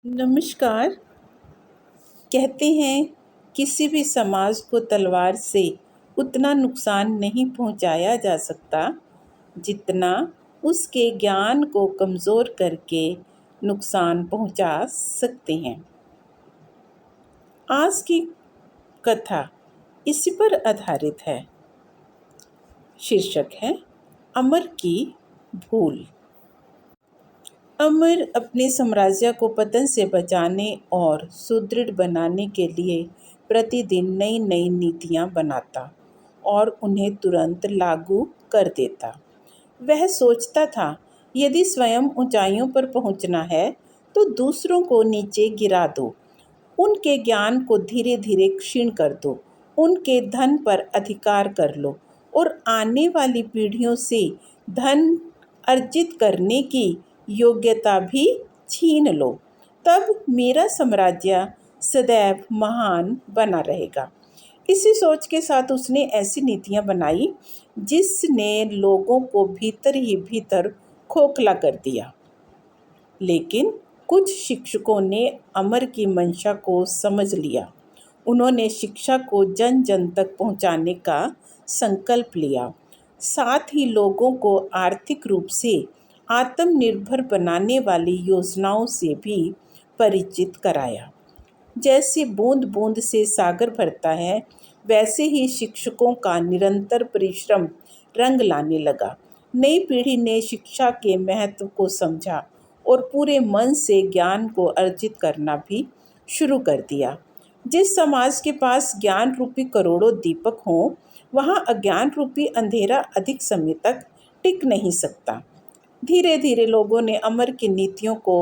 नमस्कार। कहते हैं किसी भी समाज को तलवार से उतना नुकसान नहीं पहुंचाया जा सकता जितना उसके ज्ञान को कमज़ोर करके नुकसान पहुंचा सकते हैं। आज की कथा इसी पर आधारित है। शीर्षक है अमर की भूल। अमर अपने साम्राज्य को पतन से बचाने और सुदृढ़ बनाने के लिए प्रतिदिन नई नई नीतियां बनाता और उन्हें तुरंत लागू कर देता। वह सोचता था, यदि स्वयं ऊंचाइयों पर पहुंचना है तो दूसरों को नीचे गिरा दो, उनके ज्ञान को धीरे धीरे क्षीण कर दो, उनके धन पर अधिकार कर लो और आने वाली पीढ़ियों से धन अर्जित करने की योग्यता भी छीन लो। तब मेरा साम्राज्य सदैव महान बना रहेगा। इसी सोच के साथ उसने ऐसी नीतियां बनाई जिसने लोगों को भीतर ही भीतर खोखला कर दिया। लेकिन कुछ शिक्षकों ने अमर की मंशा को समझ लिया। उन्होंने शिक्षा को जन जन तक पहुंचाने का संकल्प लिया, साथ ही लोगों को आर्थिक रूप से आत्मनिर्भर बनाने वाली योजनाओं से भी परिचित कराया। जैसे बूंद बूंद से सागर भरता है, वैसे ही शिक्षकों का निरंतर परिश्रम रंग लाने लगा। नई पीढ़ी ने शिक्षा के महत्व को समझा और पूरे मन से ज्ञान को अर्जित करना भी शुरू कर दिया। जिस समाज के पास ज्ञान रूपी करोड़ों दीपक हों, वहाँ अज्ञान रूपी अंधेरा अधिक समय तक टिक नहीं सकता। धीरे धीरे लोगों ने अमर की नीतियों को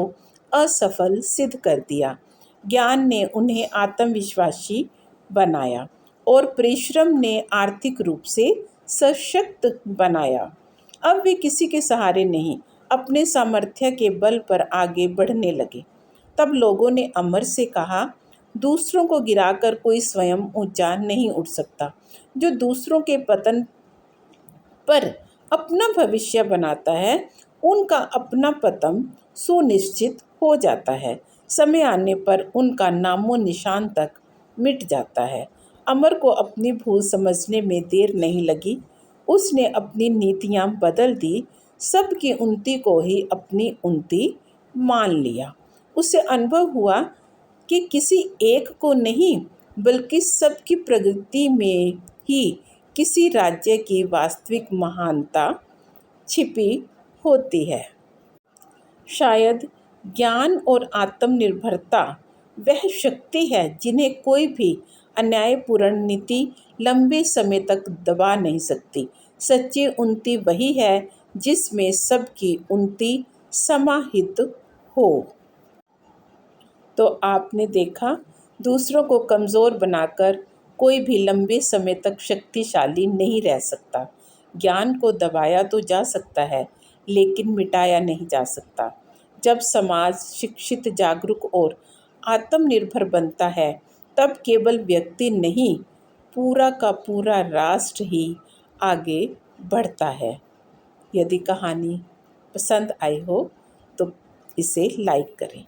असफल सिद्ध कर दिया। ज्ञान ने उन्हें आत्मविश्वासी बनाया और परिश्रम ने आर्थिक रूप से सशक्त बनाया। अब वे किसी के सहारे नहीं, अपने सामर्थ्य के बल पर आगे बढ़ने लगे। तब लोगों ने अमर से कहा, दूसरों को गिराकर कोई स्वयं ऊंचा नहीं उठ सकता। जो दूसरों के पतन पर अपना भविष्य बनाता है, उनका अपना पतन सुनिश्चित हो जाता है। समय आने पर उनका नामो निशान तक मिट जाता है। अमर को अपनी भूल समझने में देर नहीं लगी। उसने अपनी नीतियां बदल दी, सबकी उन्नति को ही अपनी उन्नति मान लिया। उसे अनुभव हुआ कि किसी एक को नहीं, बल्कि सबकी प्रगति में ही किसी राज्य की वास्तविक महानता छिपी होती है। शायद ज्ञान और आत्मनिर्भरता वह शक्ति है जिन्हें कोई भी अन्यायपूर्ण नीति लंबे समय तक दबा नहीं सकती। सच्ची उन्नति वही है जिसमें सबकी उन्नति समाहित हो। तो आपने देखा, दूसरों को कमज़ोर बनाकर कोई भी लंबे समय तक शक्तिशाली नहीं रह सकता। ज्ञान को दबाया तो जा सकता है, लेकिन मिटाया नहीं जा सकता। जब समाज शिक्षित, जागरूक और आत्मनिर्भर बनता है, तब केवल व्यक्ति नहीं, पूरा का पूरा राष्ट्र ही आगे बढ़ता है। यदि कहानी पसंद आई हो तो इसे लाइक करें।